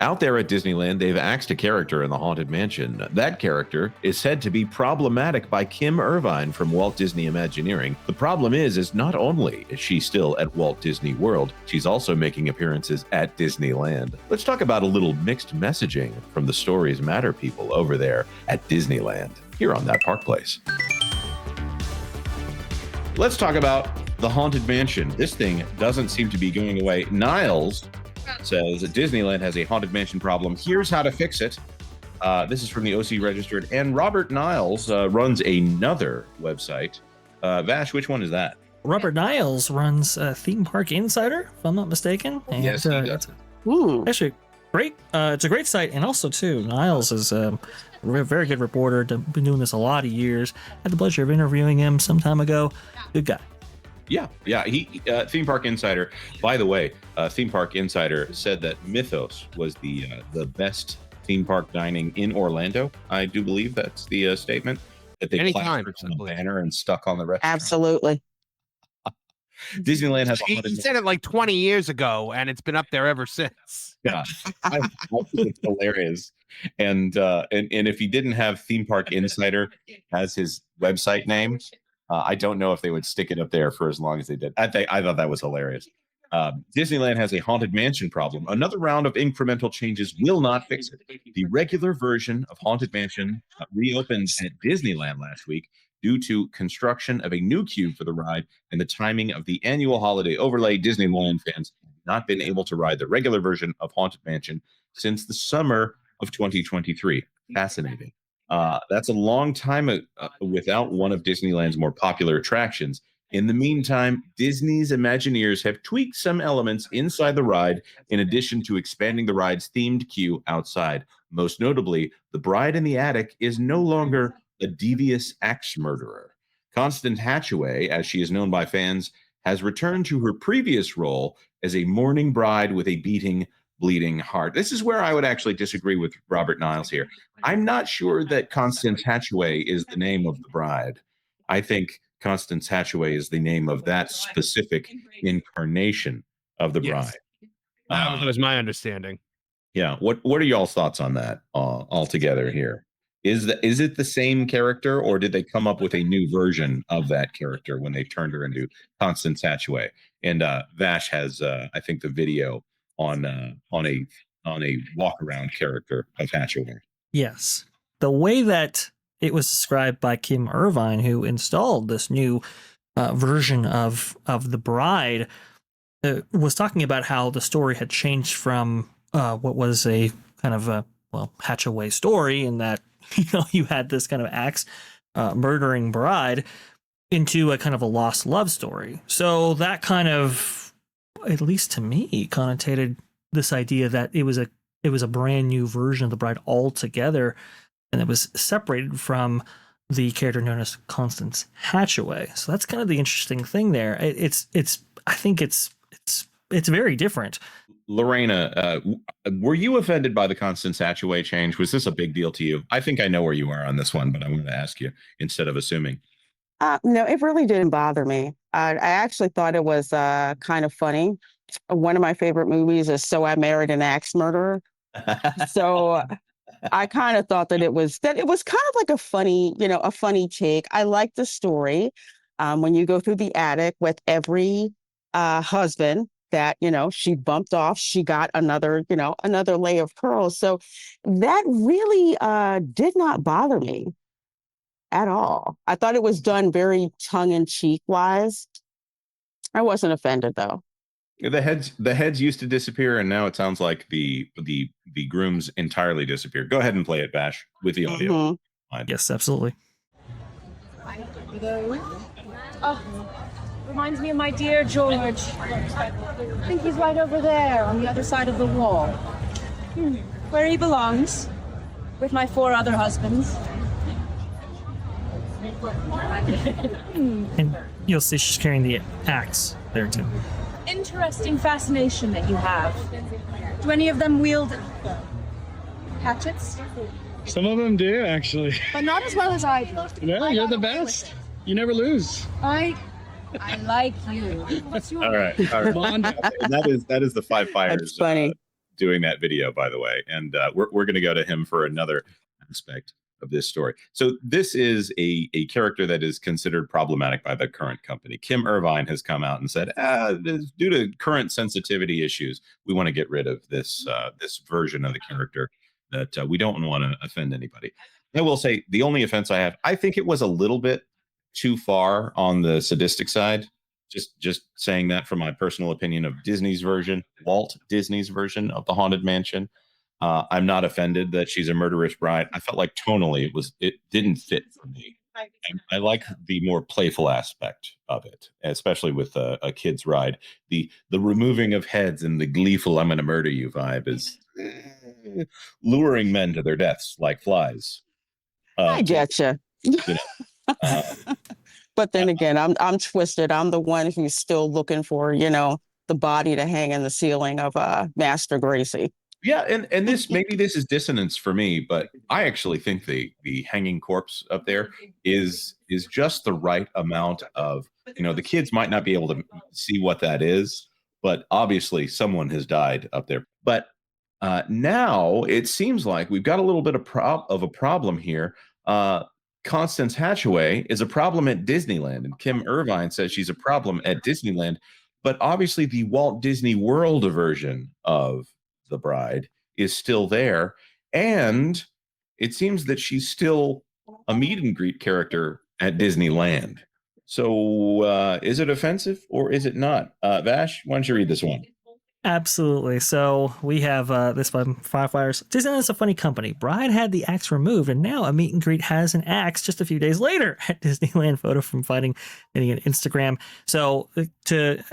Out there at Disneyland, they've axed a character in the Haunted Mansion. That character is said to be problematic by Kim Irvine from Walt Disney Imagineering. The problem is not only is she still at Walt Disney World, she's also making appearances at Disneyland. Let's talk about a little mixed messaging from the Stories Matter people over there at Disneyland, here on That Park Place. Let's talk about the Haunted Mansion. This thing doesn't seem to be going away. Niles says that Disneyland has a Haunted Mansion problem. Here's how to fix it. This is from the OC Registered. And Robert Niles runs another website. Vash, which one is that? Robert Niles runs Theme Park Insider, if I'm not mistaken. And, yes, he does. Actually, great. It's a great site. And also, too, Niles is a very good reporter. Been doing this a lot of years. Had the pleasure of interviewing him some time ago. Good guy. Yeah. He Theme Park Insider. By the way, Theme Park Insider said that Mythos was the best theme park dining in Orlando. I do believe that's the statement that they plastered on the banner and stuck on the restaurant. Absolutely. Disneyland has. He said it like 20 years ago, and it's been up there ever since. Yeah, I think it's hilarious. And if he didn't have Theme Park Insider as his website name, I don't know if they would stick it up there for as long as they did. I thought that was hilarious. Disneyland has a Haunted Mansion problem. Another round of incremental changes will not fix it. The regular version of Haunted Mansion reopened at Disneyland last week due to construction of a new queue for the ride and the timing of the annual holiday overlay. Disneyland fans have not been able to ride the regular version of Haunted Mansion since the summer of 2023. Fascinating. That's a long time without one of Disneyland's more popular attractions. In the meantime, Disney's Imagineers have tweaked some elements inside the ride in addition to expanding the ride's themed queue outside. Most notably, the bride in the attic is no longer a devious axe murderer. Constance Hatchaway, as she is known by fans, has returned to her previous role as a mourning bride with a beating, bleeding heart. This is where I would actually disagree with Robert Niles here. I'm not sure that Constance Hatchaway is the name of the bride. I think Constance Hatchaway is the name of that specific incarnation of the bride. That was my understanding. Yeah. What are y'all's thoughts on that altogether here? Is it the same character, or did they come up with a new version of that character when they turned her into Constance Hatchaway? And Vash has, I think, the video on a walk around character of Hatchaway. Yes. The way that it was described by Kim Irvine, who installed this new version of the bride, was talking about how the story had changed from what was a kind of a Hatchaway story, in that you had this kind of axe murdering bride into a kind of a lost love story. So that kind of, at least to me, connotated this idea that it was a brand new version of the bride altogether, and it was separated from the character known as Constance Hatchaway. So that's kind of the interesting thing there. I think it's very different. Lorena, were you offended by the Constance Hatchaway change? Was this a big deal to you? I think I know where you are on this one, but I wanted to ask you instead of assuming. No, it really didn't bother me. I actually thought it was kind of funny. One of my favorite movies is So I Married an Axe Murderer. So I kind of thought that it was kind of like a funny take. I like the story. When you go through the attic with every husband that, she bumped off, she got another layer of pearls. So that really did not bother me at all. I thought it was done very tongue-in-cheek wise. I wasn't offended though. The heads used to disappear, and now it sounds like the grooms entirely disappeared. Go ahead and play it, Bash, with the audio. Mm-hmm. Yes, absolutely. Oh, reminds me of my dear George. I think he's right over there on the other side of the wall. Where he belongs, with my 4 other husbands. And you'll see she's carrying the axe there too. Interesting fascination that you have. Do any of them wield hatchets? Some of them do, actually. But not as well as I do. No, you're the best. You never lose. I like you. What's your All right. Bond. That is the Five Fires. That's funny. doing that video, by the way, and we're going to go to him for another aspect of this story. So this is a character that is considered problematic by the current company. Kim Irvine has come out and said, due to current sensitivity issues, we want to get rid of this this version of the character, that we don't want to offend anybody. I will say the only offense I have, I think it was a little bit too far on the sadistic side. Just saying that from my personal opinion of Disney's version, Walt Disney's version of the Haunted Mansion. I'm not offended that she's a murderous bride. I felt like tonally it didn't fit for me. I like the more playful aspect of it, especially with a kid's ride. The removing of heads and the gleeful "I'm going to murder you" vibe is luring men to their deaths like flies. I getcha. You know, But then again, I'm twisted. I'm the one who's still looking for, the body to hang in the ceiling of Master Gracie. yeah, and this maybe this is dissonance for me, but I actually think the hanging corpse up there is just the right amount of, the kids might not be able to see what that is, but obviously someone has died up there. But now it seems like we've got a little bit of a problem here. Constance Hatchaway is a problem at Disneyland, and Kim Irvine says she's a problem at Disneyland. But obviously, the Walt Disney World version of the bride is still there, and it seems that she's still a meet and greet character at Disneyland. So, is it offensive or is it not? Vash, why don't you read this one? Absolutely. So we have this by Firefighters. Disneyland is a funny company. Bride had the axe removed, and now a meet and greet has an axe just a few days later at Disneyland. Photo from Fighting Idiot Instagram. So to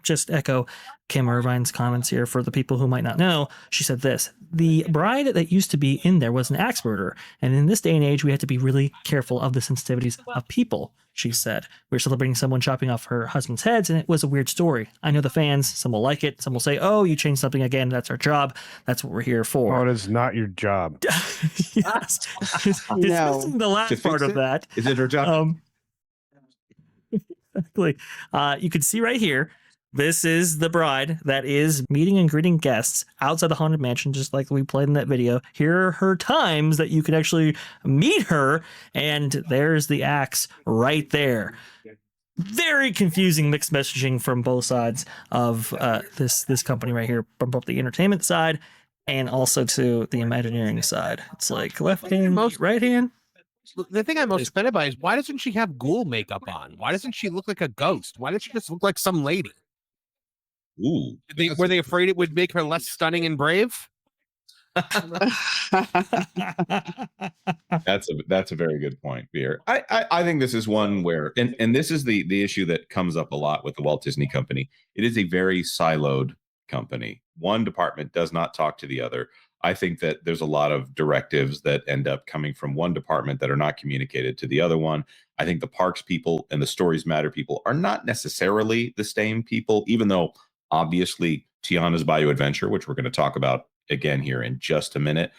just echo Kim Irvine's comments here for the people who might not know, she said this: the bride that used to be in there was an axe murderer, and in this day and age, we have to be really careful of the sensitivities of people. She said, we're celebrating someone chopping off her husband's heads, and it was a weird story. I know the fans, some will like it, some will say, oh, you changed something again, that's our job, that's what we're here for. Oh, it is not your job. Yes. No. The last part of that. Is it her job? Exactly. You can see right here, this is the bride that is meeting and greeting guests outside the Haunted Mansion, just like we played in that video. Here are her times that you could actually meet her, and there's the axe right there. Very confusing mixed messaging from both sides of this company right here, from both the entertainment side and also to the Imagineering side. It's like left hand, right hand. The thing I'm most offended by is, why doesn't she have ghoul makeup on? Why doesn't she look like a ghost? Why does she just look like some lady? Ooh, Were they afraid it would make her less stunning and brave? That's a very good point, Beer. I think this is one where, and this is the issue that comes up a lot with the Walt Disney Company. It is a very siloed company. One department does not talk to the other. I think that there's a lot of directives that end up coming from one department that are not communicated to the other one. I think the parks people and the Stories Matter people are not necessarily the same people, even though obviously Tiana's Bayou Adventure, which we're going to talk about again here in just a minute,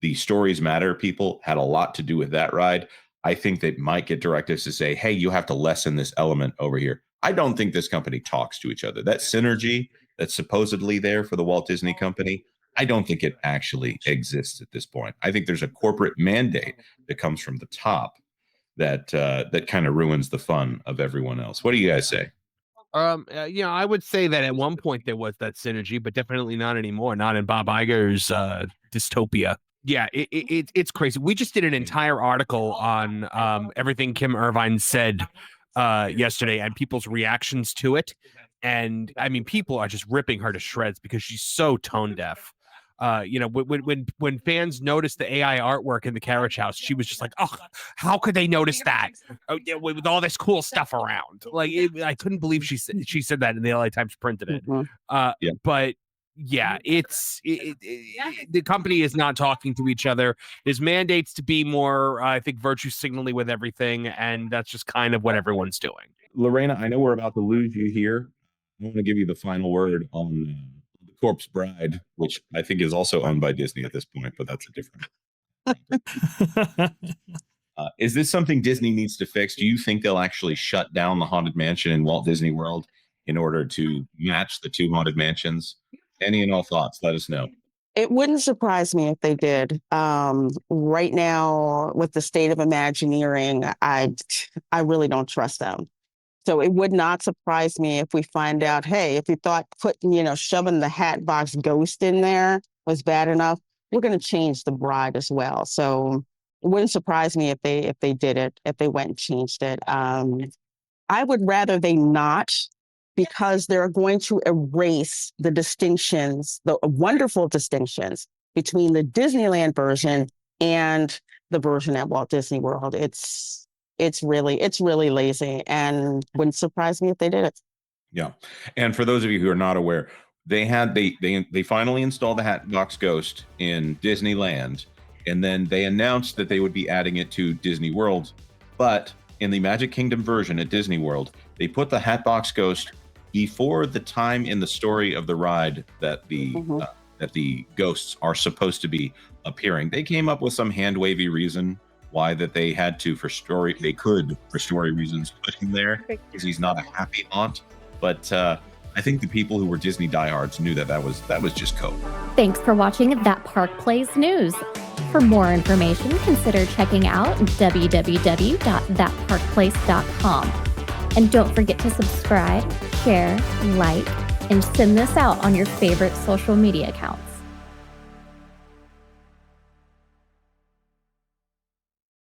the Stories Matter people had a lot to do with that ride. I think they might get directives to say, hey, you have to lessen this element over here. I don't think this company talks to each other. That synergy that's supposedly there for the Walt Disney Company, I don't think it actually exists at this point. I think there's a corporate mandate that comes from the top that that kind of ruins the fun of everyone else. What do you guys say? I would say that at one point there was that synergy, but definitely not anymore. Not in Bob Iger's dystopia. Yeah, it's crazy. We just did an entire article on everything Kim Irvine said yesterday and people's reactions to it. And I mean, people are just ripping her to shreds because she's so tone deaf. When fans noticed the AI artwork in the carriage house, she was just like, "Oh, how could they notice that with all this cool stuff around?" Like, I couldn't believe she said that, and the LA Times printed it. Mhm. But yeah, the company is not talking to each other. There's mandates to be more, I think, virtue signaling with everything, and that's just kind of what everyone's doing. Lorena, I know we're about to lose you here. I want to give you the final word on the Corpse Bride, which I think is also owned by Disney at this point, but that's a different. Is this something Disney needs to fix? Do you think they'll actually shut down the Haunted Mansion in Walt Disney World in order to match the two Haunted Mansions? Any and all thoughts, let us know. It wouldn't surprise me if they did. Right now, with the state of Imagineering, I really don't trust them. So it would not surprise me if we find out, hey, if you thought shoving the Hatbox Ghost in there was bad enough, we're going to change the bride as well. So it wouldn't surprise me if they did it, if they went and changed it. I would rather they not, because they're going to erase the distinctions, the wonderful distinctions between the Disneyland version and the version at Walt Disney World. It's really lazy, and wouldn't surprise me if they did it. Yeah. And for those of you who are not aware, they finally installed the Hatbox Ghost in Disneyland, and then they announced that they would be adding it to Disney World. But in the Magic Kingdom version at Disney World, they put the Hatbox Ghost before the time in the story of the ride that the ghosts are supposed to be appearing. They came up with some hand wavy reason why that they had to for story reasons put him there, because he's not a happy haunt. But I think the people who were Disney diehards knew that was just code. Thanks for watching That Park Plays News. For more information, consider checking out www.thatparkplace.com. And don't forget to subscribe, share, like, and send this out on your favorite social media accounts.